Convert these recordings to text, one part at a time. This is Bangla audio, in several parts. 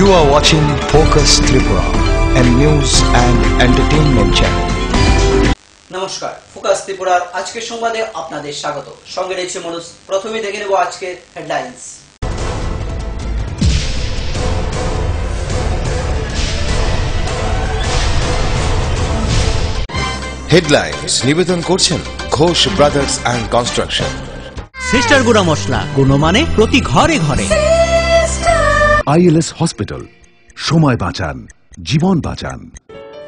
You are watching Focus Tripura, a news and entertainment channel. নমস্কার, ফোকাস ত্রিপুরার আজকের সংবাদে আপনাদের স্বাগত। সঙ্গে রয়েছে মনোজ। প্রথমে দেখে নেব আজকের হেডলাইন্স। হেডলাইন্স নিবেদন করছেন Ghosh brothers and construction. Sister গুঁড়া মশলা, গুণমানে প্রতি ঘরে ঘরে। ILS হসপিটাল, সময় বাঁচান, জীবন বাঁচান।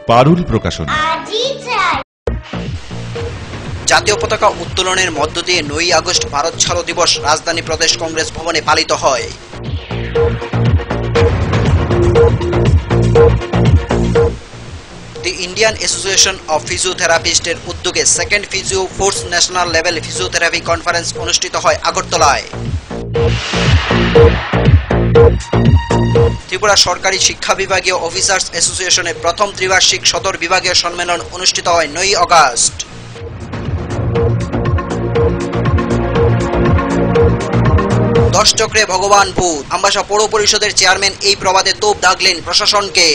পারুল প্রকাশন। জাতীয় পতাকা উত্তোলনের মধ্য দিয়ে 9 আগস্ট ভারত ছাড়ো দিবস রাজধানী প্রদেশ কংগ্রেস ভবনে পালিত হয়। দি ইন্ডিয়ান অ্যাসোসিয়েশন অফ ফিজিওথেরাপিস্টের উদ্যোগে second physio force national level physiotherapy conference অনুষ্ঠিত হয় আগরতলায়। ত্রিপুরা সরকারি শিক্ষা বিভাগীয় অফিসার্স অ্যাসোসিয়েশনের প্রথম ত্রিবার্ষিক সদর বিভাগীয় সম্মেলন অনুষ্ঠিত হয় 9 আগস্ট। দশ চক্রে ভগবান ভূত, আমবাসা পৌর পরিষদের চেয়ারম্যান এই প্রবাদে তোপ দাগলেন প্রশাসনকে।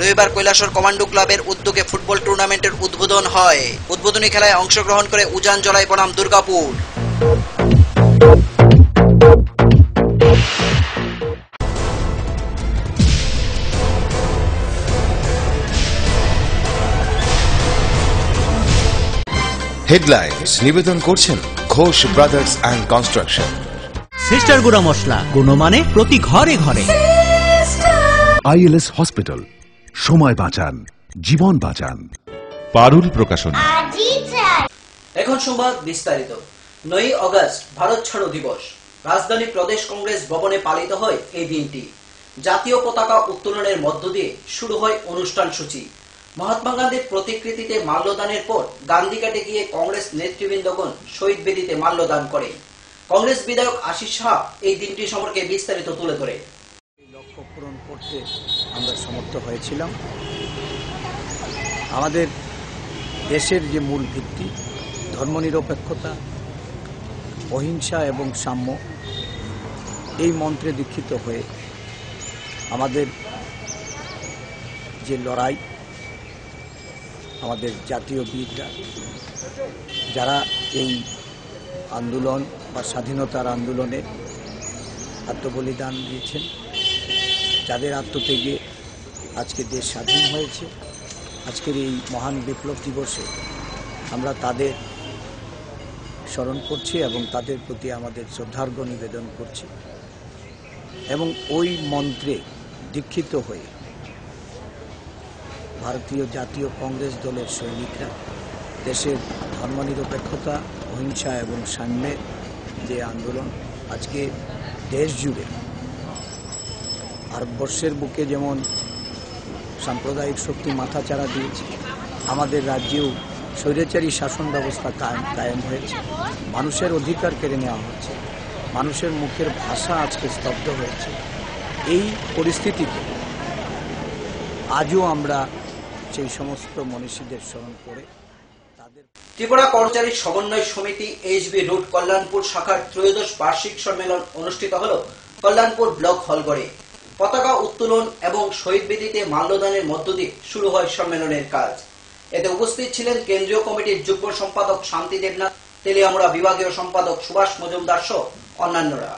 রবিবার কৈলাসহর কমান্ডো ক্লাবের উদ্যোগে ফুটবল টুর্নামেন্টের উদ্বোধন হয়। উদ্বোধনী খেলায় অংশগ্রহণ করে উজান জলায় বনাম দুর্গাপুর। হেডলাইন্স নিবেদন করছেন Ghosh brothers and construction. Sister গুঁড়া মশলা, গুণমানে প্রতি ঘরে ঘরে। ILS হসপিটাল, সময় বাঁচান, জীবন বাঁচান। পারুল প্রকাশন। এখন সংবাদ বিস্তারিত। 9 আগস্ট ভারত ছাড়ো দিবস রাজধানী প্রদেশ কংগ্রেস ভবনে পালিত হয় এই দিনটি। জাতীয় পতাকা উত্তোলনের মধ্য দিয়ে শুরু হয় অনুষ্ঠান সূচি। মহাত্মা গান্ধীর প্রতিকৃতিতে মাল্যদানের পর গান্ধীঘাটে গিয়ে কংগ্রেস নেতৃবৃন্দগণ শহীদ বেদিতে মাল্যদান করে। কংগ্রেস বিধায়ক আশিস শাহ এই দিনটি সম্পর্কে বিস্তারিত তুলে ধরে। লক্ষ্য পূরণ করতে আমরা সমর্থ হয়েছিলাম। আমাদের দেশের যে মূল ভিত্তি ধর্মনিরপেক্ষতা, অহিংসা এবং সাম্য, এই মন্ত্রে দীক্ষিত হয়ে আমাদের যে লড়াই, আমাদের জাতীয় বীররা যারা এই আন্দোলন বা স্বাধীনতার আন্দোলনে আত্মবলিদান দিয়েছেন, যাদের আত্মত্যাগে আজকে দেশ স্বাধীন হয়েছে, আজকের এই মহান বিপ্লব দিবসে আমরা তাদের স্মরণ করছি এবং তাদের প্রতি আমাদের শ্রদ্ধার্ঘ্য নিবেদন করছি। এবং ওই মন্ত্রে দীক্ষিত হয়ে ভারতীয় জাতীয় কংগ্রেস দলের সৈনিকরা দেশের ধর্মনিরপেক্ষতা, অহিংসা এবং সাম্যের যে আন্দোলন আজকে দেশ জুড়ে, ভারতবর্ষের বুকে যেমন সাম্প্রদায়িক শক্তি মাথাচাড়া দিয়েছে, আমাদের রাজ্যেও স্বৈরাচারী শাসন ব্যবস্থা কায়েম হয়েছে, মানুষের অধিকার কেড়ে নেওয়া হচ্ছে, মানুষের মুখের ভাষা আজকে স্তব্ধ হয়েছে। এই পরিস্থিতিতে আজও আমরা সেই সমস্ত মনীষীদের স্মরণ করে তাদের। ত্রিপুরা কর্মচারী সমন্বয় সমিতি HB রুট কল্যাণপুর শাখার ত্রয়োদশ বার্ষিক সম্মেলন অনুষ্ঠিত হল কল্যাণপুর ব্লক হলঘরে। পতাকা উত্তোলন এবং শহীদ বেদিতে মাল্যদানের মধ্য দিয়ে শুরু হয় সম্মেলনের কাজ। এতে উপস্থিত ছিলেন কেন্দ্রীয় কমিটির যুগ্ম সম্পাদক শান্তি দেবনাথ, তেলিয়ামুড়া বিভাগীয় সম্পাদক সুভাষ মজুমদার সহ অন্যান্যরা।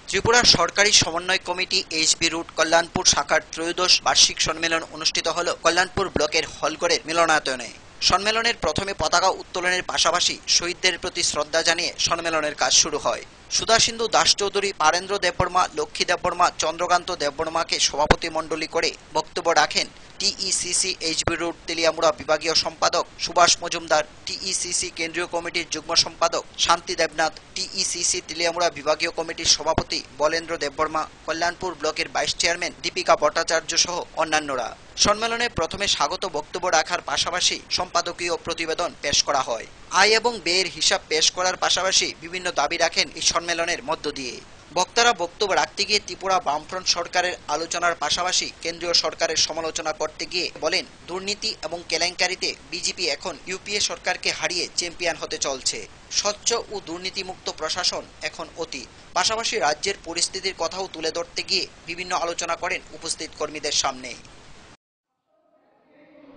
ত্রিপুরা সরকারি সমন্বয় কমিটি HB রুট কল্যাণপুর শাখার ত্রয়োদশ বার্ষিক সম্মেলন অনুষ্ঠিত হল কল্যাণপুর ব্লকের হলঘরের মিলনায়তনে। সম্মেলনের প্রথমে পতাকা উত্তোলনের পাশাপাশি শহীদদের প্রতি শ্রদ্ধা জানিয়ে সম্মেলনের কাজ শুরু হয়। সুধাসিন্ধু দাস চৌধুরী, পারেন্দ্র দেববর্মা, লক্ষ্মী দেববর্মা, চন্দ্রকান্ত দেববর্মাকে সভাপতি মণ্ডলী করে বক্তব্য রাখেন TECC HB রুট তেলিয়ামুড়া বিভাগীয় সম্পাদক সুভাষ মজুমদার, TECC কেন্দ্রীয় কমিটির যুগ্ম সম্পাদক শান্তি দেবনাথ, TECC তেলিয়ামুড়া বিভাগীয় কমিটির সভাপতি বলেন্দ্র দেববর্মা, কল্যাণপুর ব্লকের ভাইস চেয়ারম্যান দীপিকা ভট্টাচার্য সহ অন্যান্যরা। সম্মেলনে প্রথমে স্বাগত বক্তব্য রাখার পাশাপাশি সম্পাদকীয় প্রতিবেদন পেশ করা হয়। আয় এবং ব্যয়ের হিসাব পেশ করার পাশাপাশি বিভিন্ন দাবি রাখেন এই সম্মেলনের মধ্য দিয়ে। বক্তারা বক্তব্য রাখতে গিয়ে ত্রিপুরা বামফ্রন্ট সরকারের আলোচনার পাশাপাশি কেন্দ্রীয় সরকারের সমালোচনা করতে গিয়ে বলেন, দুর্নীতি এবং কেলেঙ্কারিতে বিজেপি এখন ইউপিএ সরকারকে হারিয়ে চ্যাম্পিয়ন হতে চলছে। স্বচ্ছ ও দুর্নীতিমুক্ত প্রশাসন এখন অতি। পাশাপাশি রাজ্যের পরিস্থিতির কথাও তুলে ধরতে গিয়ে বিভিন্ন আলোচনা করেন উপস্থিত কর্মীদের সামনে।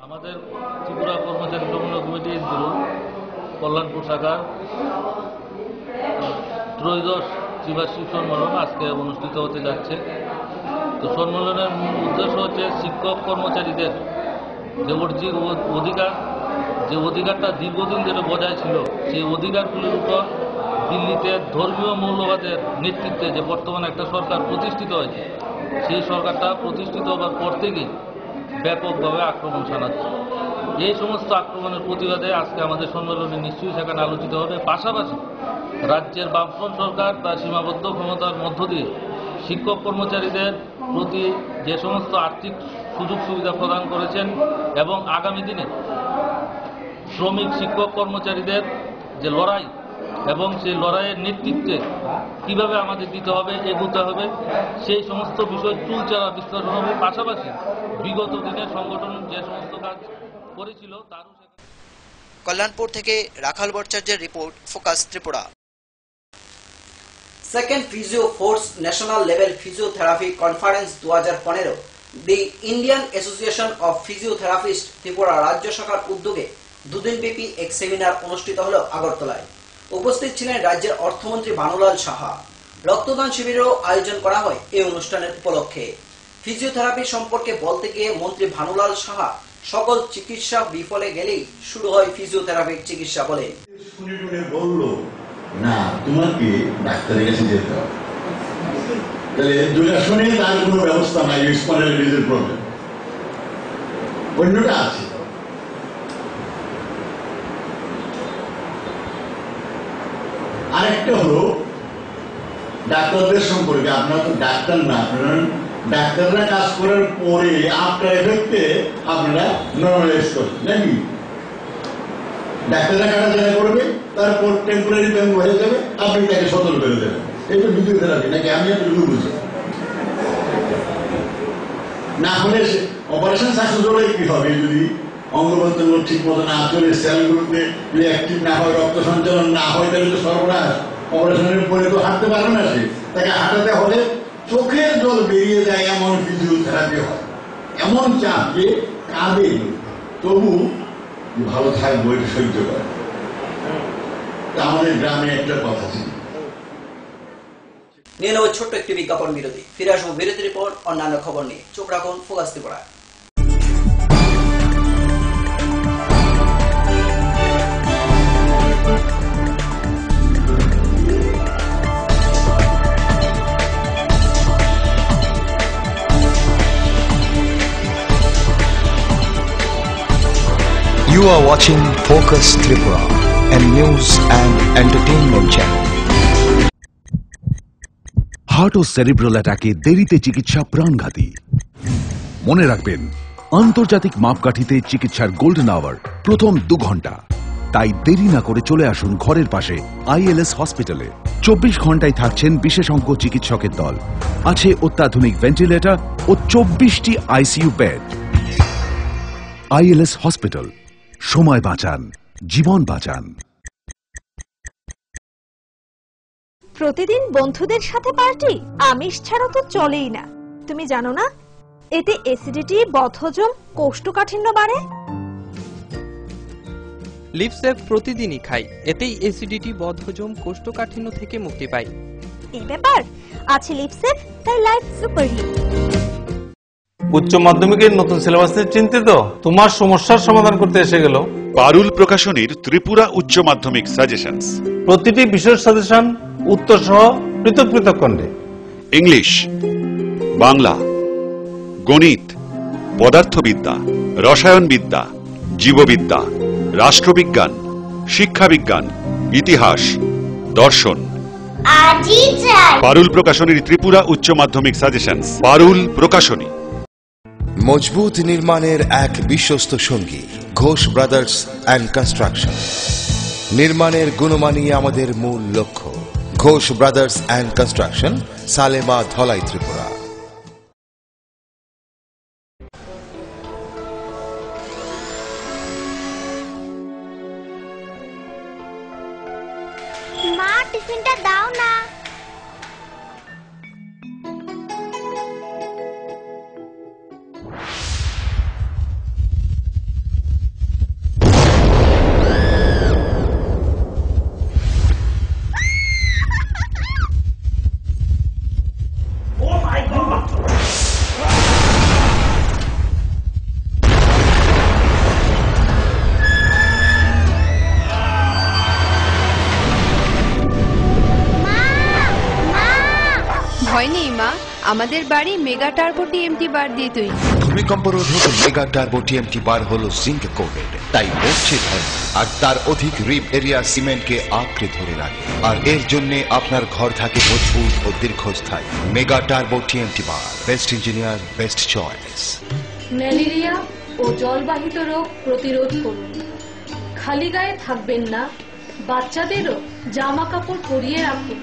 আমাদের ত্রিপুরা কর্মচারী সমন্বয় কমিটির কল্যাণপুর শাখার ত্রয়োদশ ত্রিবার্ষিক সম্মেলন আজকে অনুষ্ঠিত হতে যাচ্ছে। তো সম্মেলনের মূল উদ্দেশ্য হচ্ছে শিক্ষক কর্মচারীদের যে অধিকারটা দীর্ঘদিন ধরে বজায় ছিল, সেই অধিকারগুলির উপর দিল্লিতে ধর্মীয় মৌলবাদের নেতৃত্বে যে বর্তমানে একটা সরকার প্রতিষ্ঠিত হয়েছে, সেই সরকারটা প্রতিষ্ঠিত হওয়ার পর থেকেই ব্যাপকভাবে আক্রমণ শানাচ্ছে। এই সমস্ত আক্রমণের প্রতিবাদে আজকে আমাদের সম্মেলনে নিশ্চয়ই সেখানে আলোচিত হবে। পাশাপাশি রাজ্যের বামফ্রন্ট সরকার তার সীমাবদ্ধ ক্ষমতার মধ্য দিয়ে শিক্ষক কর্মচারীদের প্রতি যে সমস্ত আর্থিক সুযোগ সুবিধা প্রদান করেছেন এবং আগামী দিনে শ্রমিক শিক্ষক কর্মচারীদের যে লড়াই এবং সেই লড়াইয়ের নেতৃত্বে কিভাবে আমাদের দিতে হবে, এগোতে হবে, সেই সমস্ত বিষয় চুলচারা বিশ্লেষণ হবে। পাশাপাশি বিগত দিনে সংগঠন যে সমস্ত কাজ করেছিল তারও। কল্যাণপুর থেকে রাখাল ভট্টাচার্যের report, focus Tripura. Second physio force national level physiotherapy conference 2015 the Indian association of physiotherapist Tripura রাজ্য শাখার উদ্যোগে দুদিনব্যাপী এক সেমিনার অনুষ্ঠিত হল আগরতলায়। উপস্থিত ছিলেন রাজ্যের অর্থমন্ত্রী ভানুলাল সাহা। রক্তদান শিবিরেরও আয়োজন করা হয় এই অনুষ্ঠানের উপলক্ষে। ফিজিওথেরাপি সম্পর্কে বলতে গিয়ে মন্ত্রী ভানুলাল সাহা সকল চিকিৎসা বিফলে গেলেই শুরু হয় ফিজিওথেরাপির চিকিৎসা বলে। বলল না, তোমাকে ডাক্তারের কাছে যেতে হবে। তাহলে দুটা শুনে তার কোনো ব্যবস্থা নাই, স্পন্ডাইলিটিসের প্রবলেম। অন্যটা আছে। আরেকটা হলো ডাক্তারদের সম্পর্কে। আপনারা তো ডাক্তার না, আপনারা ডাক্তাররা কাজ করার পরে আফটার এফেক্টে আপনারা নর্মালাইজ করেন নাকি? ডাক্তাররা কাটাচাড়া করবে, তারপর টেম্পোরারি ব্যাঙ্গ হয়ে যাবে, আপনি তাকে সতর্ক করে দেবেন। এটা ফিজিওথেরাপি নাকি? আমি এতটুকু বুঝি। না হলে অপারেশন সাকসেস হলে কি হবে? যদি অঙ্গপ্রত্যঙ্গ ঠিক মতো না চলে, সেলগুলোতে যদি অ্যাক্টিভ না হয়, রক্ত সঞ্চালন না হয়, তাহলে তো সর্বনাশ। অপারেশনের পরে তো হাঁটতে পারবে না সে। তাকে হাঁটাতে হলে চোখের জল বেরিয়ে যায় এমন ফিজিওথেরাপি হয়। এমন চাপ যে কাঁদে, তবু ভালো থাকবো, এটা সহ্য করে। আমাদের গ্রামে একটা কথা ছিল। নিয়ে নেব ছোট্ট একটি বিজ্ঞাপন বিরতি। ফিরে আসবো বিরতির পর অন্যান্য খবর নিয়ে। চোখ রাখুন focus Tripura. You are watching Focus Tripura, a news and entertainment channel. Heart ও সেরিব্রাল অ্যাটাকে দেরিতে চিকিৎসা প্রাণঘাতী। মনে রাখবেন, আন্তর্জাতিক মাপকাঠিতে চিকিৎসার গোল্ডেন আওয়ার প্রথম 2 ঘন্টা। তাই দেরি না করে চলে আসুন ঘরের পাশে ILS হসপিটালে। 24 ঘন্টায় থাকছেন বিশেষজ্ঞ চিকিৎসকের দল। আছে অত্যাধুনিক ভেন্টিলেটর ও 24টি ICU বেড। ILS হসপিটাল, সময় বাঁচান, জীবন বাঁচান। প্রতিদিন বন্ধুদের সাথে পার্টি, আমিষ ছাড়া তো চলেই না। তুমি জানো না এতে অ্যাসিডিটি, বদহজম, কোষ্ঠকাঠিন্য বাড়ে। লিপসেভ প্রতিদিনই খাই, এতেই অ্যাসিডিটি, বদহজম, কোষ্ঠকাঠিন্য থেকে মুক্তি পাই। এই ব্যাপার আছে লিপসেভ, তাই লাইফ সুপারহিট। উচ্চ মাধ্যমিকের নতুন সিলেবাসে চিন্তিত? তোমার সমস্যার সমাধান করতে এসে গেল পারুল প্রকাশনীর ত্রিপুরা উচ্চ মাধ্যমিক সাজেশনস। প্রতিটি বিষয়ের সাজেশন উত্তর সহ পৃথক পৃথক খণ্ডে। ইংলিশ, বাংলা, গণিত, পদার্থবিদ্যা, রসায়নবিদ্যা, জীববিদ্যা, রাষ্ট্রবিজ্ঞান, শিক্ষাবিজ্ঞান, ইতিহাস, দর্শন। পারুল প্রকাশনীর ত্রিপুরা উচ্চ মাধ্যমিক সাজেশনস। পারুল প্রকাশনী। মজবুত নির্মাণের এক বিশ্বস্ত সঙ্গী ঘোষ ব্রাদার্স অ্যান্ড কনস্ট্রাকশন। নির্মাণের গুণমানই আমাদের মূল লক্ষ্য। Ghosh brothers and construction, Salema, Dhalai, Tripura. মা, টিফিনটা দাও না। ভয় নেই মা, আমাদের বাড়ি মেগা টার্বো টিএমটি বার দিয়ে তৈরি। ভূমিকম্প রোধক মেগা টার্বো টিএমটি বার হলো জিঙ্ক কোটেড, তাই মরছে ধরে, আর তার অধিক রিপ এরিয়া সিমেন্টকে আঁকড়ে ধরে রাখে, আর এর জন্য আপনার ঘর থাকে মজবুত ও দীর্ঘস্থায়ী। Mega turbo TMT bar, best engineer, best choice. Malaria ও জলবাহিত রোগ প্রতিরোধ করুন। খালি গায়ে থাকবেন না, বাচ্চাদেরও জামা কাপড় পরিয়ে রাখুন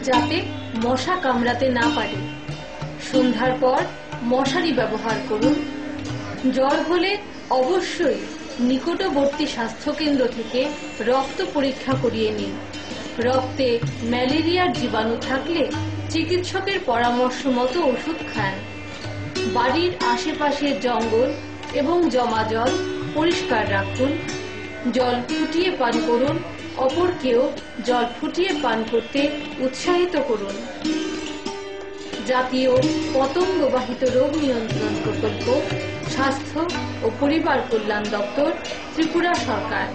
যাতে মশা কামড়াতে না পারে। সন্ধ্যার পর মশারি ব্যবহার করুন। জ্বর হলে অবশ্যই নিকটবর্তী স্বাস্থ্যকেন্দ্র থেকে রক্ত পরীক্ষা করিয়ে নিন। রক্তে ম্যালেরিয়ার জীবাণু থাকলে চিকিৎসকের পরামর্শ মতো ওষুধ খান। বাড়ির আশেপাশের জঙ্গল এবং জমা জল পরিষ্কার রাখুন। জল ফুটিয়ে পান করুন, অপরকেও জল ফুটিয়ে পান করতে উৎসাহিত করুন। জাতীয় পতঙ্গবাহিত রোগ নিয়ন্ত্রণ প্রকল্প, স্বাস্থ্য ও পরিবার কল্যাণ দপ্তর, ত্রিপুরা সরকার।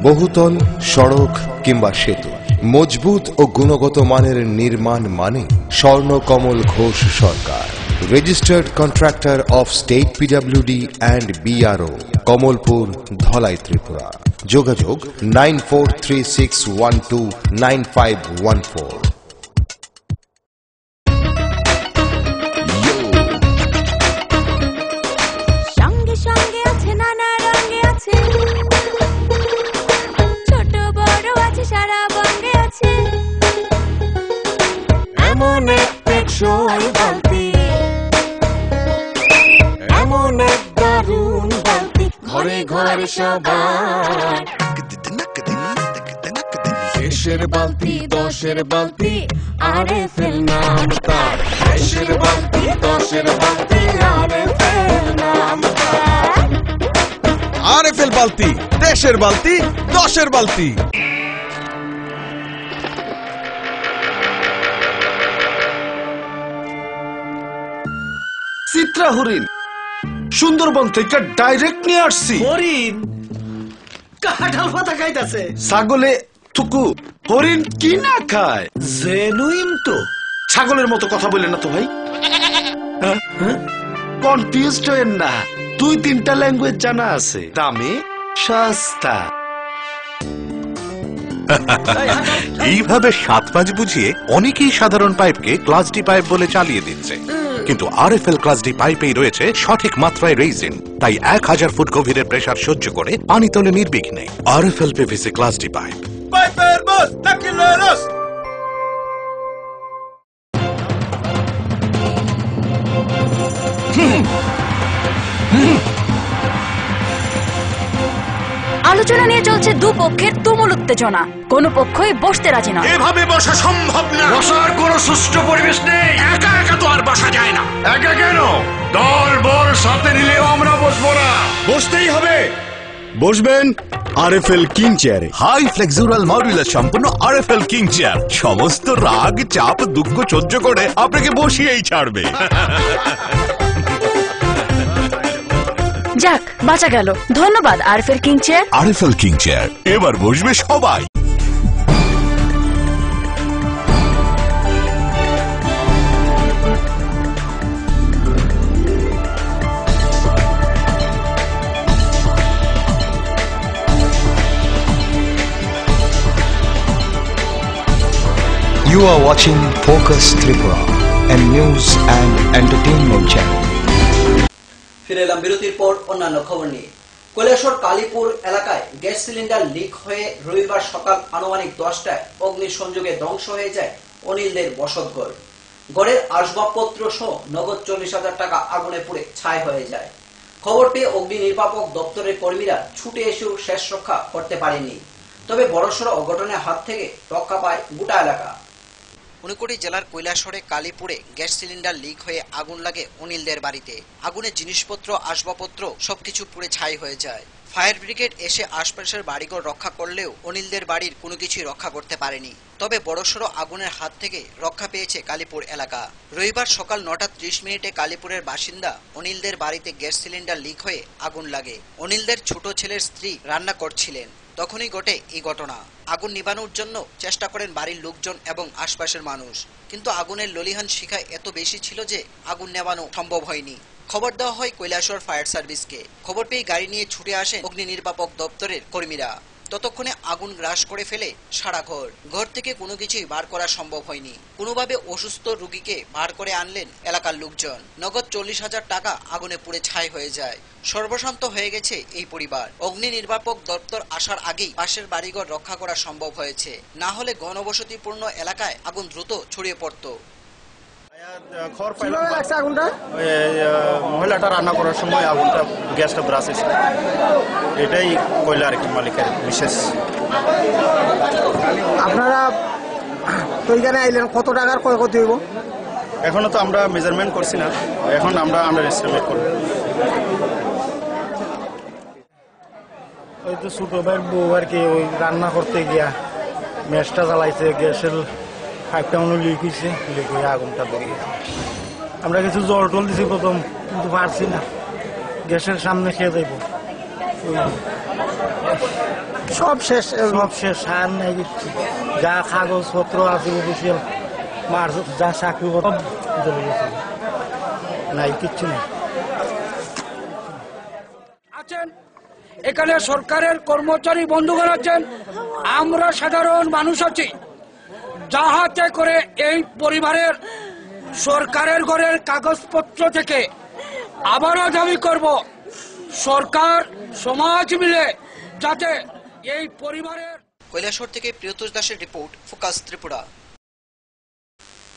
বহুতল, সড়ক কিংবা সেতু, মজবুত ও গুণগত মানের নির্মাণ মানে Swarnakamal Ghosh Sarkar, registered contractor of state PWD and BRO, Kamalpur, Dhalai, Tripura. যোগাযোগ 9436129514। সঙ্গে সঙ্গে আছে, নানা রঙে আছে, ছোট বড় আছে, সারা বঙ্গে আছে। এমন এক টেকসই বালতি, এমন এক দারুণ বালতি, ঘরে ঘরে সবার। দেশের বালতি, দশের বালতি, আরএফএল নাম তার। দেশের বালতি, দশের বালতি, আরএফএল নাম তার। আরএফএল বালতি, দেশের বালতি, দশের বালতি। চিত্রা হরিণ সুন্দরবন থেকে ডাইরেক্ট নিয়ে আসছি। হরিণ কাঁঠাল পাতা খাইতেছে। ছাগলে থুকু, হরিণ কি না খায়? জেনুইন তো। ছাগলের মতো কথা বলে না তো ভাই। কনফিউজড হয়েন না, 2-3টা ল্যাঙ্গুয়েজ জানা আছে। দামে সস্তা। এইভাবে 7-5 বুঝিয়ে অনেকেই সাধারণ পাইপকে ক্লাস ডি পাইপ বলে চালিয়ে দিচ্ছে, কিন্তু আরএফএল ক্লাস ডি পাইপেই রয়েছে সঠিক মাত্রায় রেইজিন, তাই 1000 ফুট গভীরের প্রেসার সহ্য করে পানি তোলে নির্বিঘ্নে। RFL PVC class D pipe. পাইপের বস তাকিলেরস। আলোচনা নিয়ে চলছে দুপক্ষের তুমুল উত্তেজনা, কোনো পক্ষই বসতে রাজি নয়। এভাবে বসা সম্ভব না। বসার কোনো সুষ্ঠু পরিবেশ নেই। একা একা তো আর বসা যায় না। একা কেন, দল বল সাথে নিলেও আমরা বসবো না। বসতেই হবে। বসবেন আরএফএল কিং চেয়ারে। হাই ফ্লেক্সুরাল মডুলার সম্পন্ন আরএফএল কিং চেয়ার সমস্ত রাগ, চাপ, দুঃখ সহ্য করে আপনাকে বসিয়েই ছাড়বে। যাক, বাঁচা গেল। ধন্যবাদ RFL king chair. RFL king chair, এবার বসবে সবাই। You are watching Focus Tripura, a news and entertainment channel. ফিরে এলাম বিরতির পর অন্যান্য খবর নিয়ে। কৈলাসহর কালীপুর এলাকায় গ্যাস সিলিন্ডার লিক হয়ে রবিবার সকাল আনুমানিক 10টায় অগ্নিসংযোগে ধ্বংস হয়ে যায় অনিলদের বসতঘর। ঘরের আসবাবপত্র সহ নগদ 40,000 টাকা আগুনে পুড়ে ছাই হয়ে যায়। খবর পেয়ে অগ্নি নির্বাপক দপ্তরের কর্মীরা ছুটে এসেও শেষ রক্ষা করতে পারেনি। তবে বড়সড় অঘটনের হাত থেকে রক্ষা পায় গোটা এলাকা। ঊনকোটি জেলার কৈলাসহরে কালীপুরে গ্যাস সিলিন্ডার লিক হয়ে আগুন লাগে অনিলদের বাড়িতে। আগুনে জিনিসপত্র, আসবাবপত্র সবকিছু পুড়ে ছাই হয়ে যায়। ফায়ার ব্রিগেড এসে আশপাশের বাড়িঘর রক্ষা করলেও অনিলদের বাড়ির কোনো কিছুই রক্ষা করতে পারেনি। তবে বড়সড় আগুনের হাত থেকে রক্ষা পেয়েছে কালীপুর এলাকা। রবিবার সকাল 9:30 কালীপুরের বাসিন্দা অনিলদের বাড়িতে গ্যাস সিলিন্ডার লিক হয়ে আগুন লাগে। অনিলদের ছোট ছেলের স্ত্রী রান্না করছিলেন, তখনই ঘটে এই ঘটনা। আগুন নিভানোর জন্য চেষ্টা করেন বাড়ির লোকজন এবং আশপাশের মানুষ, কিন্তু আগুনের ললিহান শিখা এত বেশি ছিল যে আগুন নেভানো সম্ভব হয়নি। খবর দেওয়া হয় কৈলাসহর ফায়ার সার্ভিসকে। খবর পেয়ে গাড়ি নিয়ে ছুটে আসেন অগ্নি নির্বাপক দপ্তরের কর্মীরা। ততক্ষণে আগুন গ্রাস করে ফেলে সারা ঘর। ঘর থেকে কোনো কিছুই বার করা সম্ভব হয়নি। কোনোভাবে অসুস্থ রোগীকে বার করে আনলেন এলাকার লোকজন। নগদ 40,000 টাকা আগুনে পুড়ে ছাই হয়ে যায়। সর্বশান্ত হয়ে গেছে এই পরিবার। অগ্নি নির্বাপক দপ্তর আসার আগেই পাশের বাড়িঘর রক্ষা করা সম্ভব হয়েছে, না হলে ঘনবসতিপূর্ণ এলাকায় আগুন দ্রুত ছড়িয়ে পড়ত। মহিলাটা রান্না করার সময় আগুনটা গ্যাসটা ব্রাস এসে এটাই কয়লা আর কি মালিকের বিশেষ। আপনারা তো এখানে আইলেন, কত টাকার ক্ষয়ক্ষতি হইব? এখনো তো আমরা মেজারমেন্ট করছি না, এখন আমরা আন্ডার এস্টিমেট করব। ওই তো ছোট ভাইয়ের বউ আর কি ওই রান্না করতে গিয়া ম্যাচটা জ্বালাইছে, গ্যাসের পাইপটা মনে লিক হয়েছে, লিক হয়ে আগুনটা ধরে গেছে। আমরা কিছু জল টল দিছি প্রথম, কিন্তু পারছি না, গ্যাসের সামনে খেয়ে যাইব, সব শেষ, সব শেষ, আর নাই দিচ্ছি। যা কাগজপত্র আছে অফিসিয়াল মার যা চাকরি সব চলে গেছে, নাই কিচ্ছু নেই। আছেন এখানে সরকারের কর্মচারী বন্ধুগণ আছেন, আমরা সাধারণ মানুষ আছি, যাহাতে করে এই পরিবারের সরকারের ঘরের কাগজপত্র থেকে আবারও দাবি করব সরকার সমাজ মিলে যাতে এই পরিবারের। কৈলাসহর থেকে প্রিয়তোষ দাসের রিপোর্ট, ফোকাস ত্রিপুরা।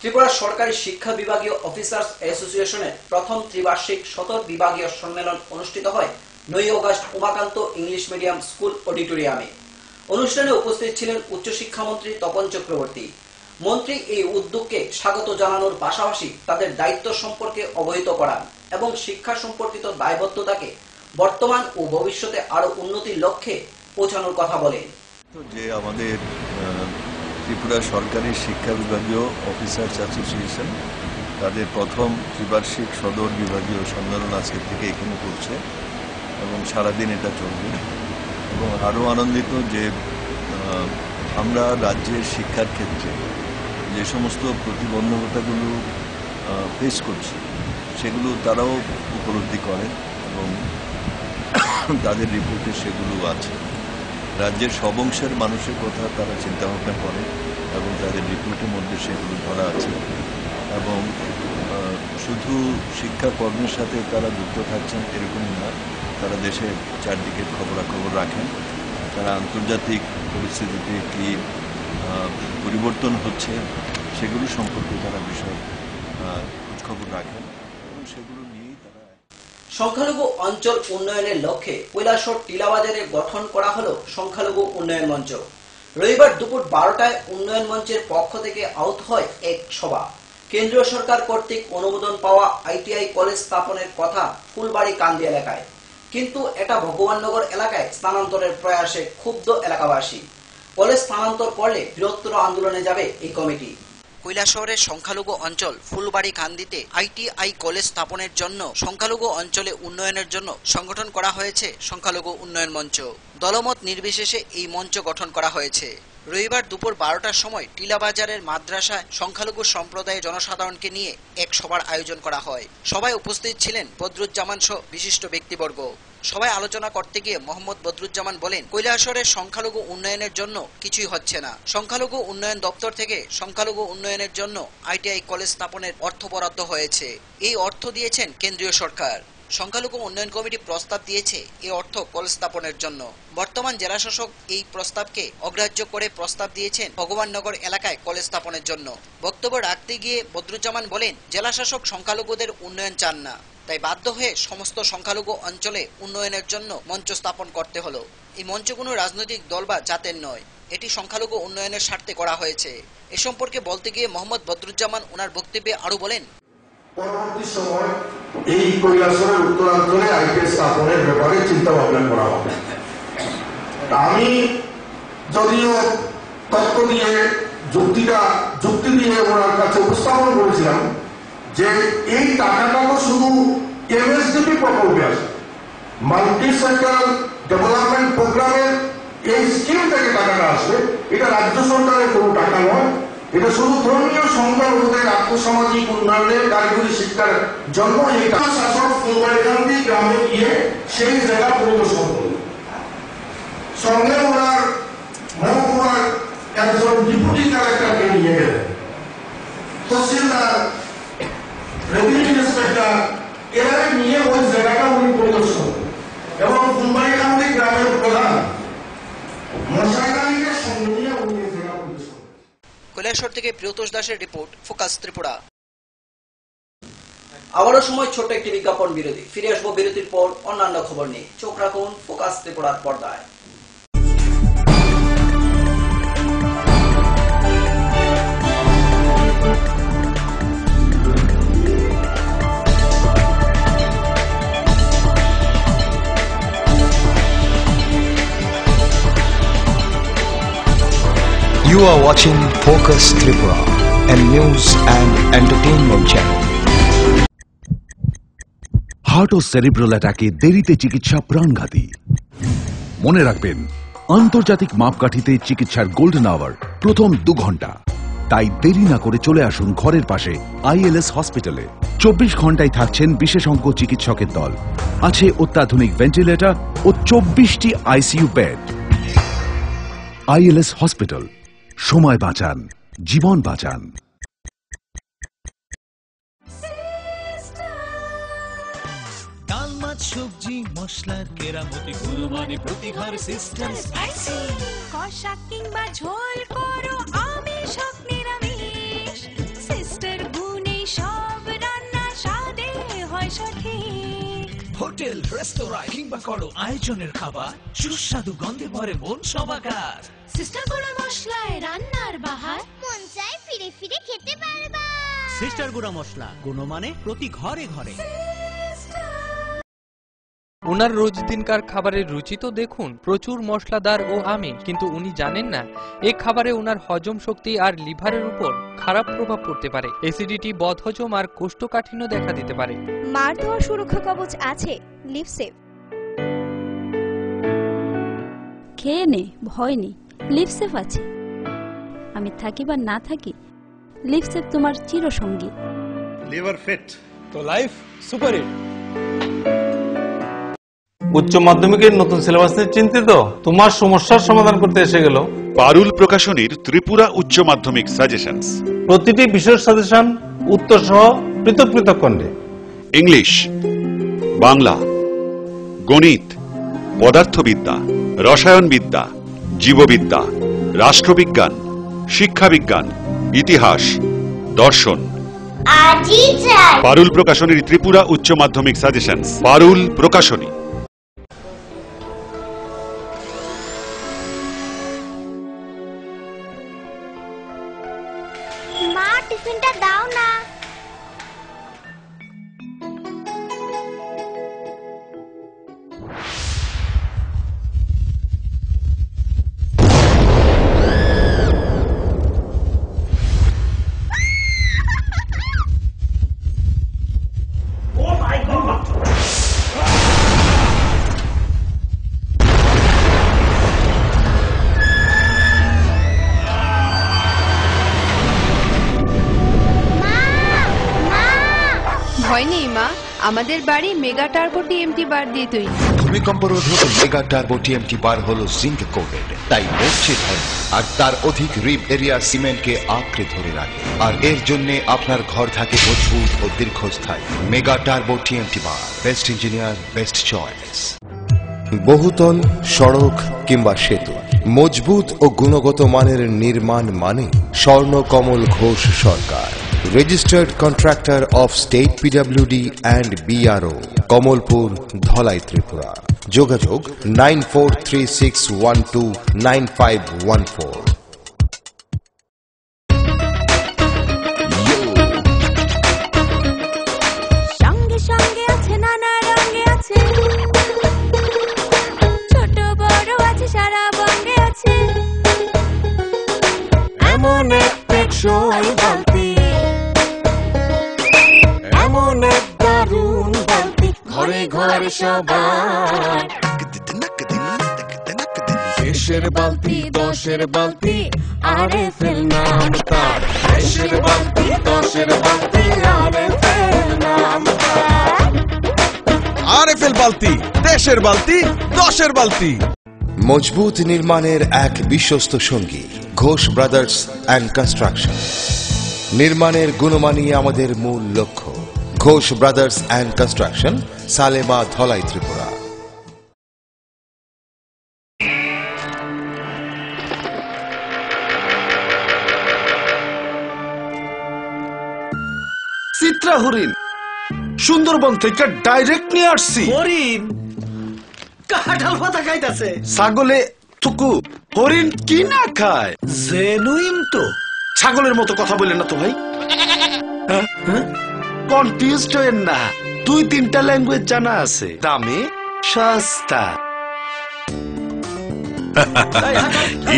ত্রিপুরা সরকারি শিক্ষা বিভাগীয় অফিসার্স অ্যাসোসিয়েশনের প্রথম ত্রিবার্ষিক শতক বিভাগীয় সম্মেলন অনুষ্ঠিত হয় 9 August Umakanta English medium school অডিটোরিয়ামে। অনুষ্ঠানে উপস্থিত ছিলেন উচ্চশিক্ষামন্ত্রী তপন চক্রবর্তী। মন্ত্রী এই উদ্যোগকে স্বাগত জানানোর পাশাপাশি তাদের দায়িত্ব সম্পর্কে অবহিত করান এবং শিক্ষা সম্পর্কিত দায়বদ্ধতাকে বর্তমান ও ভবিষ্যতে আরো উন্নতির লক্ষ্যে পৌঁছানোর কথা বলেন। যে আমাদের ত্রিপুরা সরকারি শিক্ষা বিভাগীয় অফিসার্স অ্যাসোসিয়েশন তাদের প্রথম ত্রিবার্ষিক সদর বিভাগীয় সম্মেলন আজকে থেকে এখানে করছে এবং সারাদিন এটা চলবে। এবং আরও আনন্দিত যে আমরা রাজ্যের শিক্ষার ক্ষেত্রে যে সমস্ত প্রতিবন্ধকতাগুলো ফেস করছি সেগুলো তারাও উপলব্ধি করেন এবং তাদের রিপোর্টে সেগুলো আছে। রাজ্যের সব অংশের মানুষের কথা তারা চিন্তাভাবনা করে এবং তাদের রিপোর্টের মধ্যে সেগুলো ধরা আছে। এবং শুধু শিক্ষাকর্মের সাথে তারা যুক্ত থাকছেন এরকমই না, তারা দেশের চারদিকের খবরাখবর রাখেন, তারা আন্তর্জাতিক পরিস্থিতিতে কি পরিবর্তন হচ্ছে সেগুলো সম্পর্কে তারা বিষয় খোঁজখবর রাখেন এবং সেগুলো নিয়েই তারা। সংখ্যালঘু অঞ্চল উন্নয়নের লক্ষ্যে কৈলাসহর টিলাবাজারে গঠন করা হলো সংখ্যালঘু উন্নয়ন মঞ্চ। রবিবার দুপুর 12টায় উন্নয়ন মঞ্চের পক্ষ থেকে আহুত হয় এক সভা। কেন্দ্রীয় সরকার কর্তৃক অনুমোদন পাওয়া ITI কলেজ স্থাপনের কথা ফুলবাড়ি কান্দি এলাকায়, কিন্তু এটা ভগবাননগর এলাকায় স্থানান্তরের প্রয়াসে ক্ষুব্ধ এলাকাবাসী। কলেজ স্থানান্তর করলে বৃহত্তর আন্দোলনে যাবে এই কমিটি। কৈলাসহরের সংখ্যালঘু অঞ্চল ফুলবাড়ি কান্দিতে ITI কলেজ স্থাপনের জন্য সংখ্যালঘু অঞ্চলে উন্নয়নের জন্য সংগঠন করা হয়েছে সংখ্যালঘু উন্নয়ন মঞ্চ। দলমত নির্বিশেষে এই মঞ্চ গঠন করা হয়েছে। রবিবার দুপুর 12টার সময় টিলাবাজারের মাদ্রাসায় সংখ্যালঘু সম্প্রদায়ের জনসাধারণকে নিয়ে এক সভার আয়োজন করা হয়। সভায় উপস্থিত ছিলেন বদরুজ্জামান সহ বিশিষ্ট ব্যক্তিবর্গ। সবাই আলোচনা করতে গিয়ে মোহাম্মদ বদরুজ্জামান বলেন, কৈলাসহরের সংখ্যালঘু উন্নয়নের জন্য কিছুই হচ্ছে না। সংখ্যালঘু উন্নয়ন দপ্তর থেকে সংখ্যালঘু উন্নয়নের জন্য ITI কলেজ স্থাপনের অর্থ বরাদ্দ হয়েছে। এই অর্থ দিয়েছেন কেন্দ্রীয় সরকার। সংখ্যালঘু উন্নয়ন কমিটি প্রস্তাব দিয়েছে এই অর্থ কলেজ স্থাপনের জন্য। বর্তমান জেলাশাসক এই প্রস্তাবকে অগ্রাহ্য করে প্রস্তাব দিয়েছেন ভগবাননগর এলাকায় কলেজ স্থাপনের জন্য। বক্তব্য রাখতে গিয়ে বদরুজ্জামান বলেন, জেলাশাসক সংখ্যালঘুদের উন্নয়ন চান না, তাই বাধ্য হয়ে সমস্ত সংখ্যালঘু অঞ্চলে উন্নয়নের জন্য মঞ্চ স্থাপন করতে হলো। এই মঞ্চ কোনো রাজনৈতিক দল বা জাতের নয়, এটি সংখ্যালঘু উন্নয়নের স্বার্থে করা হয়েছে। এ সম্পর্কে বলতে গিয়ে মোহাম্মদ বদরুজ্জামান ওনার বক্তব্যে আরো বলেন, পরবর্তী সময় এই কৈলাসরের উত্তরাঞ্চলে আইপিএস স্থাপনের ব্যাপারে চিন্তা ভাবনা করা হবে। আমি যদিও তথ্য দিয়ে যুক্তি দিয়ে ওনার কাছে উপস্থাপন করেছিলাম যে এই টাকাটা তো শুধু এমএসডিপি প্রকল্পে আসে, মাল্টি সেক্টরাল ডেভেলপমেন্ট প্রোগ্রামের এই স্কিম থেকে টাকাটা আসবে, এটা রাজ্য সরকারের কোনো টাকা নয়। এটা শুধু ধর্মীয় সংখ্যালঘুদের আর্থসামাজিক উন্নয়নের কারিগরি শিক্ষার জন্য এই শাসক ফুলবাড়িকান্দি গ্রামে গিয়ে সেই জায়গা পরিদর্শন করল। সঙ্গে ওনার মহকুমার একজন ডেপুটি কালেক্টরকে নিয়ে গেলেন, তহসিলদার, রেভিনিউ ইন্সপেক্টর, এরা নিয়ে ওই জায়গাটা উনি পরিদর্শন এবং ফুলবাড়িকান্দি গ্রামের প্রধান মশাইদানিকে সঙ্গে নিয়ে উনি জায়গা পরিদর্শন। কৈলাসহর থেকে প্রিয়তোষ দাসের রিপোর্ট, ফোকাস ত্রিপুরা। আবারও সময় ছোট্ট একটি বিজ্ঞাপন বিরতি। ফিরে আসবো বিরতির পর অন্যান্য খবর নিয়ে। চোখ রাখুন ফোকাস ত্রিপুরার পর্দায়। You are watching Focus Tripura, a news and entertainment channel. Heart ও সেরিব্রাল অ্যাটাকে দেরিতে চিকিৎসা প্রাণঘাতী। মনে রাখবেন, আন্তর্জাতিক মাপকাঠিতে চিকিৎসার গোল্ডেন আওয়ার প্রথম 2 ঘন্টা। তাই দেরি না করে চলে আসুন ঘরের পাশে আইএলএস হসপিটালে। 24 ঘন্টায় থাকছেন বিশেষজ্ঞ চিকিৎসকের দল, আছে অত্যাধুনিক ভেন্টিলেটর ও 24টি আইসিইউ বেড। আইএলএস হসপিটাল, সময় বাঁচান, জীবন বাঁচান। ডাল মাছ সবজি মশলার কেরামতি গুণমানে প্রতি ঘর সিস্টেম স্পাইসি। কষা কিংবা ঝোল করো আমিষ হোক নিরামিষ, সিস্টার গুণে সব রান্না স্বাদে হয় সঠিক। হোটেল রেস্তোরাঁ কিংবা করো আয়োজনের খাবার, সুস্বাদু গন্ধে ভরে মন সমাকার। সিস্টার গুঁড়া মশলায় রান্নার বাহার, মন চায় ফিরে ফিরে খেতে পারবা। সিস্টার গুঁড়া মশলা, গুণমানে প্রতি ঘরে ঘরে। ওনার রোজ দিনকার খাবারের রুচি তো দেখুন, প্রচুর মশলাদার ও আমিষ, কিন্তু উনি জানেন না এই খাবারে ওনার হজম শক্তি আর লিভারের উপর খারাপ প্রভাব পড়তে পারে। অ্যাসিডিটি, বদহজম আর কোষ্ঠকাঠিন্য দেখা দিতে পারে। মার দেওয়া সুরক্ষা কবচ আছে লিভসেভ। খেয়ে নে, ভয় নেই, লিভসেভ আছে। আমি থাকি বা না থাকি, লিভসেভ তোমার চিরসঙ্গী। লিভার ফিট তো লাইফ সুপার হিট। উচ্চ মাধ্যমিকের নতুন সিলেবাস নিয়ে চিন্তিত? তোমার সমস্যার সমাধান করতে এসে গেল পারুল প্রকাশনীর ত্রিপুরা উচ্চ মাধ্যমিক সাজেশনস। প্রতিটি বিষয়ের সাজেশন উত্তর সহ পৃথক পৃথক খণ্ডে। ইংলিশ, বাংলা, গণিত, পদার্থবিদ্যা, রসায়নবিদ্যা, জীববিদ্যা, রাষ্ট্রবিজ্ঞান, শিক্ষাবিজ্ঞান, ইতিহাস, দর্শন। পারুল প্রকাশনীর ত্রিপুরা উচ্চ মাধ্যমিক সাজেশনস। পারুল প্রকাশনী। মা, টিফিনটা দাও না। ভয় নেই মা, আমাদের বাড়ি মেগা টার্বো টিএমটি বার দিয়ে তৈরি। ভূমিকম্প রোধক মেগা টার্বো টিএমটি বার হলো জিঙ্ক কোটেড, তাই মরচে ধরে আর তার অধিক রিব এরিয়া সিমেন্টকে আঁকড়ে ধরে রাখে, আর এর জন্য আপনার ঘর থাকে মজবুত ও দীর্ঘস্থায়ী। Mega turbo TMT bar, best engineer, best choice. বহুতল, সড়ক কিংবা সেতু, মজবুত ও গুণগত মানের নির্মাণ মানে Swarnakamal Ghosh Sarkar, registered contractor of state PWD and BRO, Kamalpur, Dhalai, Tripura. যোগাযোগ 9436129514। সঙ্গে সঙ্গে আছে, নানা রঙে আছে, ছোট বড় আছে, সারা বঙ্গে আছে, এমন এক টেকসই বালতি, এমন এক দারুণ বালতি, ঘরে ঘরে সবার। দেশের বালতি, দশের বালতি, আরএফএল নাম তার। দেশের বালতি, দশের বালতি, আরএফএল নাম তার। আরএফএল বালতি, দেশের বালতি, দশের বালতি। মজবুত নির্মাণের এক বিশ্বস্ত সঙ্গী ঘোষ ব্রাদার্স অ্যান্ড কনস্ট্রাকশন। নির্মাণের গুণমানই আমাদের মূল লক্ষ্য। Ghosh brothers and construction, Salema, Dhalai, Tripura. Chitra হরিণ সুন্দরবন থেকে ডাইরেক্ট নিয়ে আসছি। হরিণ কাঁঠাল পাতা খাইতাছে। ছাগলে থুকু, হরিণ কি না খায়? জেনুইন তো। ছাগলের মতো কথা বলেন না তো ভাই, কনফিউজড হয়েন না। 2-3টা ল্যাঙ্গুয়েজ জানা আছে, দামে সস্তা।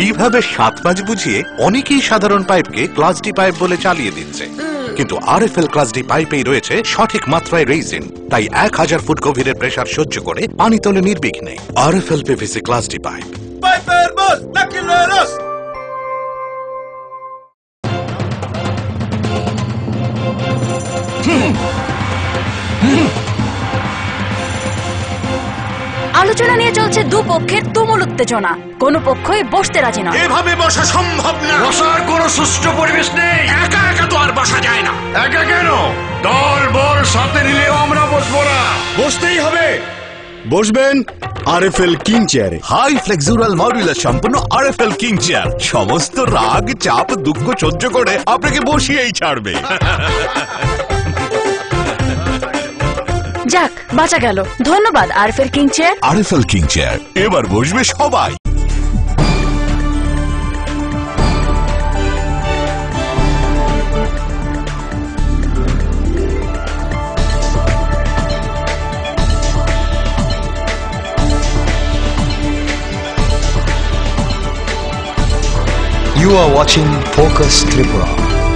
এইভাবে 7 পাঁচ বুঝিয়ে অনেকেই সাধারণ পাইপকে ক্লাস ডি পাইপ বলে চালিয়ে দিচ্ছে, কিন্তু আরএফএল ক্লাস ডি পাইপেই রয়েছে সঠিক মাত্রায় রেইজিন, তাই 1000 ফুট গভীরের প্রেসার সহ্য করে পানি তোলে নির্বিঘ্নে। RFL PVC class D pipe. পাইপের বস নাকিলেরস। আলোচনা নিয়ে চলছে দুপক্ষের তুমুল উত্তেজনা, কোনো পক্ষই বসতে রাজি নয়। এভাবে বসা সম্ভব না, বসার কোনো সুষ্ঠু পরিবেশ নেই। একা একা তো আর বসা যায় না। একা কেন, দল বল সাথে নিলেও আমরা বসবো না। বসতেই হবে। বসবেন আরএফএল কিং চেয়ারে। হাই ফ্লেক্সুরাল মডিউলার সম্পন্ন আরএফএল কিং চেয়ার সমস্ত রাগ, চাপ, দুঃখ সহ্য করে আপনাকে বসিয়েই ছাড়বে। যাক, বাঁচা গেল। ধন্যবাদ RFL king chair. RFL king chair, এবার বসবে সবাই। You are watching Focus Tripura,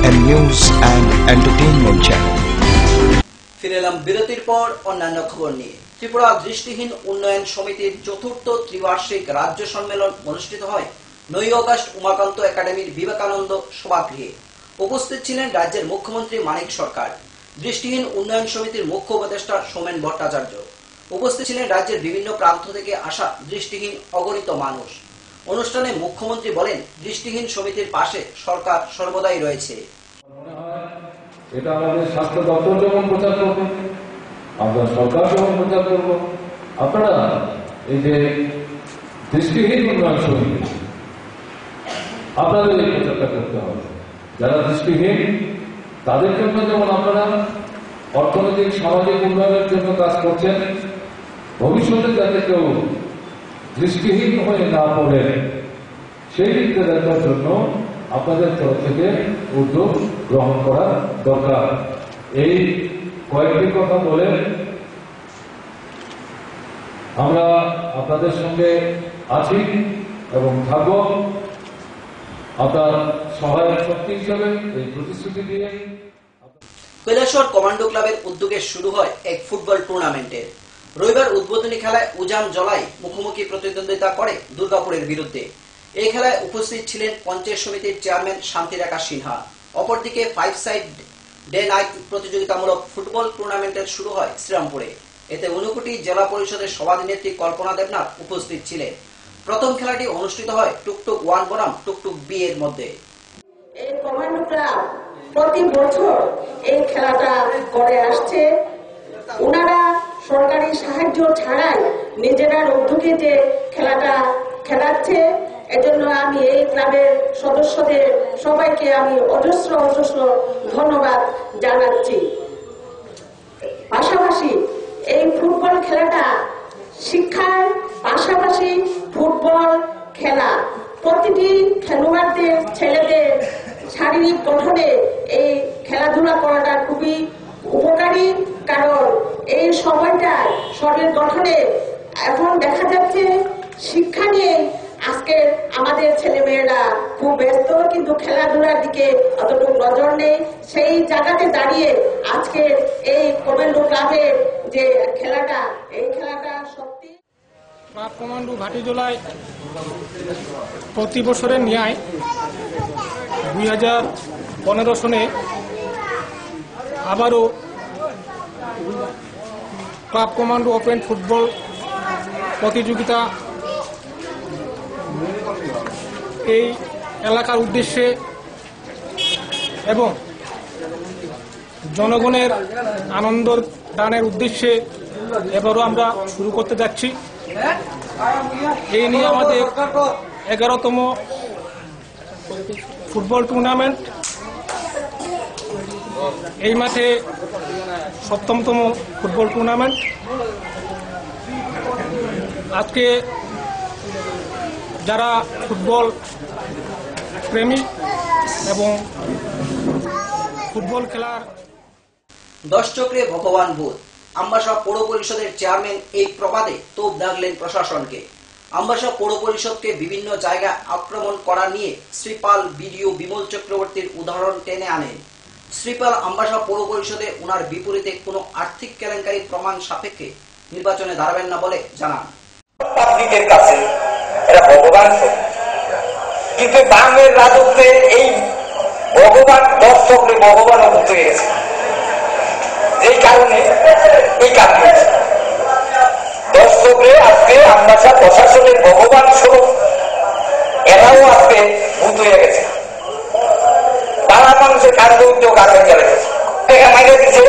a news and entertainment channel. ফিরে এলাম বিরতির পর অন্যান্য খবর নিয়ে। ত্রিপুরা দৃষ্টিহীন উন্নয়ন সমিতির ৪র্থ ত্রিবার্ষিক রাজ্য সম্মেলন অনুষ্ঠিত হয় ৯ অগস্ট উমাকান্ত একাডেমির বিবেকানন্দ সভাগৃহে। উপস্থিত ছিলেন রাজ্যের মুখ্যমন্ত্রী মানিক সরকার, দৃষ্টিহীন উন্নয়ন সমিতির মুখ্য উপদেষ্টা সোমেন ভট্টাচার্য। উপস্থিত ছিলেন রাজ্যের বিভিন্ন প্রান্ত থেকে আসা দৃষ্টিহীন অগণিত মানুষ। অনুষ্ঠানে মুখ্যমন্ত্রী বলেন, দৃষ্টিহীন সমিতির পাশে সরকার সর্বদাই রয়েছে। এটা আমাদের স্বাস্থ্য দপ্তর যেমন প্রচার করবো, আমরা সরকার যেমন প্রচার করবো, আপনারা এই যে দৃষ্টিহীন উন্নয়ন সমিতি, আপনাদের এই প্রচারটা করতে হবে। যারা দৃষ্টিহীন তাদের জন্য যেমন আপনারা অর্থনৈতিক, সামাজিক উন্নয়নের জন্য কাজ করছেন, ভবিষ্যতে যাতে কেউ দৃষ্টিহীন হয়ে না পড়ে সেই দিকটা দেখার জন্য আপনাদের তরফ থেকে উদ্যোগ গ্রহণ করা দরকার। এই কয়েকটি কথা বলে আমরা আপনাদের সঙ্গে আছি এবং থাকব, আপনার সহায়ক শক্তি হিসেবে এই প্রতিশ্রুতি দিয়ে। কৈলাসহর কমান্ডো ক্লাবের উদ্যোগে শুরু হয় এক ফুটবল টুর্নামেন্টের। রবিবার উদ্বোধনী খেলায় উজান জলাই মুখোমুখি প্রতিদ্বন্দ্বিতা করে দুর্গাপুরের বিরুদ্ধে। এই খেলায় উপস্থিত ছিলেন পঞ্চায়েত সমিতির চেয়ারম্যান শান্তিরেখা সিনহা। অপরদিকে 5 সাইড ডে নাইট প্রতিযোগিতামূলক ফুটবল টুর্নামেন্টের শুরু হয় শ্রীরামপুরে। এতে ঊনকোটি জেলা পরিষদের সভাধিনেত্রী কল্পনা দেবনাথ উপস্থিত ছিলেন। প্রথম খেলাটি অনুষ্ঠিত হয় টুকটুক 1 বনাম টুকটুক বি এর মধ্যে। এই কমান্ডোটা প্রতি বছর এই খেলাটা করে আসছে। ওনারা সরকারি সাহায্য ছাড়াই নিজেরা উদ্যোগে যে খেলাটা খেলাচ্ছে, এজন্য আমি এই ক্লাবের সদস্যদের সবাইকে আমি অজস্র অজস্র ধন্যবাদ জানাচ্ছি। পাশাপাশি এই ফুটবল খেলাটা শিক্ষার পাশাপাশি ফুটবল খেলা প্রতিটি খেলোয়াড়দের ছেলেদের শারীরিক গঠনে এই খেলাধুলা করাটা খুবই উপকারী, কারণ এই সময়টা শরীর গঠনে এখন দেখা যাচ্ছে শিক্ষা নিয়ে আজকে আমাদের ছেলেমেয়েরা খুব ব্যস্ত, কিন্তু খেলাধুলার দিকে অতটুকু নজর নেই। সেই জায়গাতে দাঁড়িয়ে আজকে এই কমান্ডো ক্লাবের যে খেলাটা, এই খেলাটা সত্যি ক্লাব কমান্ডো ভাটিজোলায় প্রতি বছরের ন্যায় 2015 সনে আবারও ক্লাব কমান্ডো ওপেন ফুটবল প্রতিযোগিতা এই এলাকার উদ্দেশ্যে এবং জনগণের আনন্দ দানের উদ্দেশ্যে এবারও আমরা শুরু করতে যাচ্ছি। এই নিয়ে আমাদের 11তম ফুটবল টুর্নামেন্ট, এই মাঠে 7তম ফুটবল টুর্নামেন্ট। আজকে যারা ফুটবল প্রেমী এবং ফুটবল খেলার 10 চক্রে ভগবান বুধ। আমবাসা পৌর পরিষদের চেয়ারম্যান এই প্রবাদে তোপ দাগলেন প্রশাসনকে। আমবাসা পৌর পরিষদকে বিভিন্ন জায়গায় আক্রমণ করা নিয়ে শ্রীপাল বিডিও বিমল চক্রবর্তীর উদাহরণ টেনে আনেন। শ্রীপাল আমবাসা পৌর পরিষদে উনার বিপরীতে কোনো আর্থিক কেলেঙ্কারি প্রমাণ সাপেক্ষে নির্বাচনে দাঁড়াবেন না বলে জানান। পাবলিকের কাছে এরা ভগবান, কিন্তু বামের রাজত্বে এই ভগবান 10 চক্রে ভগবান অভুক্ত হয়ে গেছে, যেই কারণে এই কাজ হয়েছে। 10 চক্রে আজকে আমবাসা প্রশাসনের ভগবান স্বরূপ এরাও আজকে ভূত হয়ে গেছে। বাংলা মানুষের কাণ্ড উদ্যোগ আগে চালাইছে, টাকা মাইনে দিচ্ছে,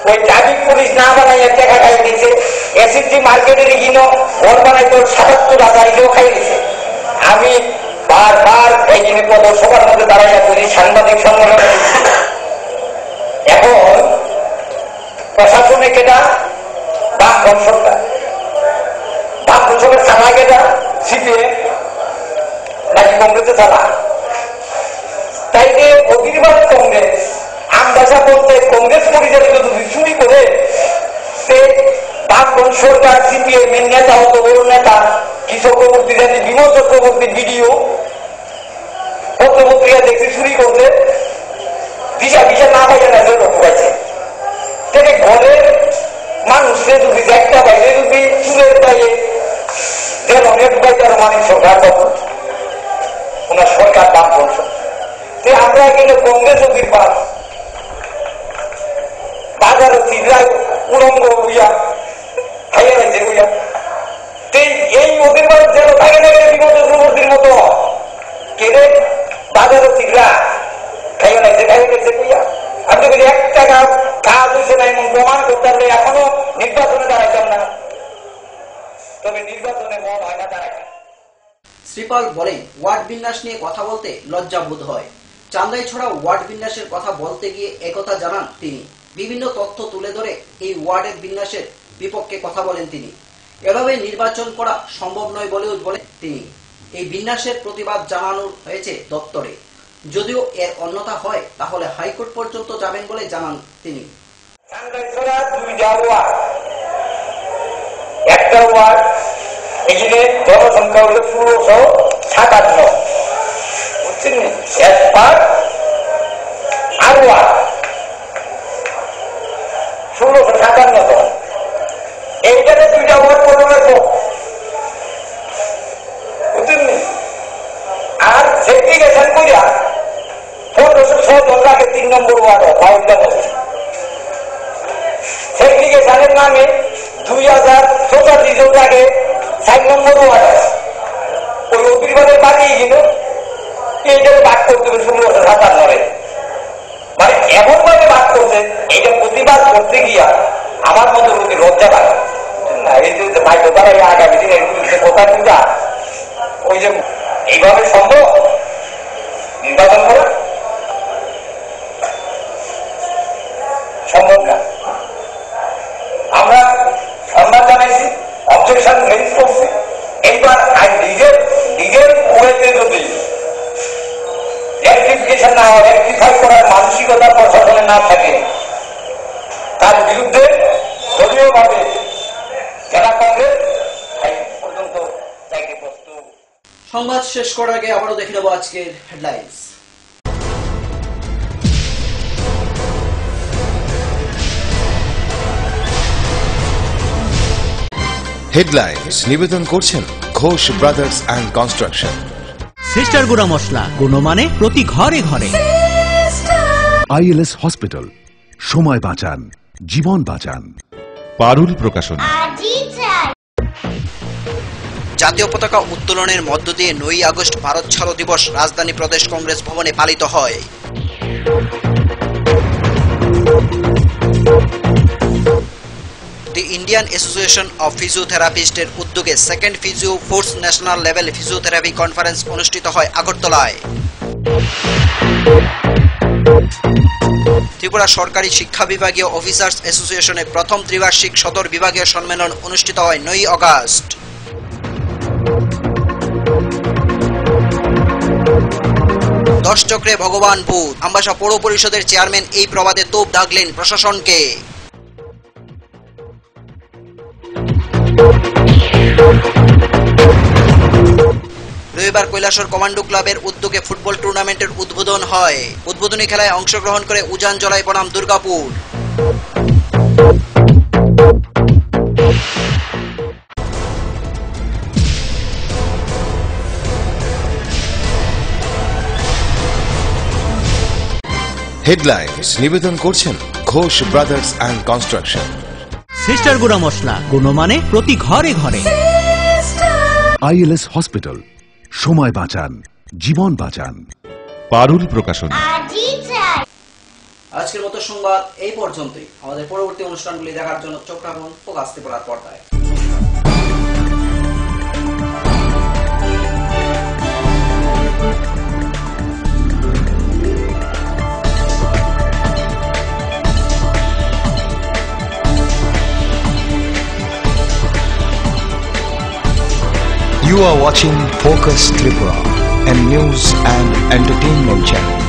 ওই ট্রাফিক পুলিশ না বানাইয়া টাকা খাই দিচ্ছে। এসিডি মার্কেটের কিনো ঘর বানাইতে 77,000 এটাও খাই দিচ্ছে। আমি বারবার এই জিনিস সবার মধ্যে দাঁড়াইয়া করি, সাংবাদিক সম্মেলন। এখন প্রশাসনে কেটা বাম সরকার, বাম সরকার থানা কেটা সিপিএম নাকি কংগ্রেসে থানা, তাই যে অতিরিবাদ কংগ্রেস আমবাসা বলতে কংগ্রেস পরিচালিত যদি চুরি করে, সে বাম সরকার সিপিএম এর নেতা, অত বড় নেতা কি চক্রবর্তী জানি বিমল চক্রবর্তী ভিডিও পত্রপত্রিকা দেখতে চুরি করতে দিশা দিশা না পাইছে না, ঢুকাইছে। ঘরের মানুষের যদি একটা বাইরে যদি চুলের বাইরে যেন ঢুকাইতে আরো মানিক সরকার, তখন ওনার সরকার বাম বংশ। আমরা এখানে কংগ্রেস অধির পাস বাজারে চিড়ায় উড়ঙ্গ হইয়া খাইয়া রয়েছে হইয়া। এই অধির পাস যেন থাকে না বিমল চক্রবর্তীর মতো কেড়ে বাজারে চিড়া খাইয়া রয়েছে, খাইয়া রয়েছে হইয়া। আপনি বলি 1 টাকা কাজ হয়েছে না এমন প্রমাণ করতে পারলে এখনো নির্বাচনে দাঁড়াইতাম না, তবে নির্বাচনে মন হয় না দাঁড়ায়। শ্রীপাল বলেন, ওয়ার্ড বিন্যাস নিয়ে কথা বলতে লজ্জা বোধ হয়। চান্দাই ছড়া ওয়ার্ড বিন্যাসের কথা বলতে গিয়ে একথা জানান তিনি। বিভিন্ন তথ্য তুলে ধরে এই ওয়ার্ডের বিন্যাসের বিপক্ষে কথা বলেন তিনি। এভাবে নির্বাচন করা সম্ভব নয় বলেও বলেন তিনি। এই বিন্যাসের প্রতিবাদ জানানো হয়েছে দপ্তরে। যদিও এর অন্যথা হয় তাহলে হাইকোর্ট পর্যন্ত যাবেন বলে জানান তিনি। একটা ওয়ার্ড এখানে জনসংখ্যা হল 1657, বুঝছেন? আর ওয়ার্ড 1657 জন। এইখানে 2টা ওয়ার্ড প্রথমে, বুঝছেন? আর সেগ্রিগেশন করিয়া 1506 জন রাখে 3 নম্বর ওয়ার্ড। সেগ্রিগেশনের নামে কিছু আগে 4 নম্বর ওয়ার্ড আছে, ওই অতিরিবাদের বাড়ি কিন্তু এইটাকে বাদ করতে হবে 1657 মানে এমন ভাবে বাদ করছে, এইটা প্রতিবাদ করতে গিয়া আমার মতো প্রতি লজ্জা লাগে না। এই যে ভাই তারা আগামী দিনে কথা চিন্তা ওই যে এইভাবে সম্ভব নির্বাচন করা সম্ভব না। আমরা সম্মান জানাইছি, অবজেকশন রেজ করছি। এইবার নিজের কুয়েতে যদি রেকটিফিকেশন না হয়, রেকটিফাই করার মানসিকতা প্রশাসনে না থাকে, তার বিরুদ্ধে দলীয়ভাবে জেলা কংগ্রেস পর্যন্ত চাইতে প্রস্তুত। সংবাদ শেষ করার আগে আবারও দেখে নেব আজকের হেডলাইন্স। হেডলাইন্স নিবেদন করছেন Ghosh brothers and construction. Sister গুঁড়া মশলা, গুণমানে প্রতি ঘরে ঘরে। আইএলএস হসপিটাল, সময় বাঁচান, জীবন বাঁচান। পারুল প্রকাশন। জাতীয় পতাকা উত্তোলনের মধ্য দিয়ে 9 আগস্ট ভারত ছাড়ো দিবস রাজধানী প্রদেশ কংগ্রেস ভবনে পালিত হয়। দি ইন্ডিয়ান অ্যাসোসিয়েশন অফ ফিজিওথেরাপিস্টের উদ্যোগে second physio force national level physiotherapy conference অনুষ্ঠিত হয় আগরতলায়। ত্রিপুরা সরকারি শিক্ষা বিভাগীয় অফিসার্স অ্যাসোসিয়েশনের প্রথম ত্রিবার্ষিক সদর বিভাগীয় সম্মেলন অনুষ্ঠিত হয় 9 আগস্ট। দশ চক্রে ভগবান বুধ, আমবাসা পৌর পরিষদের চেয়ারম্যান এই প্রবাদে তোপ দাগলেন প্রশাসনকে। রবিবার কৈলাসহর কমান্ডো ক্লাবের উদ্যোগে ফুটবল টুর্নামেন্টের উদ্বোধন হয়। উদ্বোধনী খেলায় অংশগ্রহণ করে উজান জলায় বনাম দুর্গাপুর। হেডলাইন্স নিবেদন করছেন Ghosh brothers and construction. Sister গুঁড়া মশলা, গুণমানে প্রতি ঘরে ঘরে। আইএলএস হসপিটাল, সময় বাঁচান, জীবন বাঁচান। পারুল প্রকাশন। আজকের মতো সংবাদ এই পর্যন্তই। আমাদের পরবর্তী অনুষ্ঠানগুলি দেখার জন্য চোখ রাখুন ফোকাস ত্রিপুরার পর্দায়। You are watching Focus Tripura, a news and entertainment channel.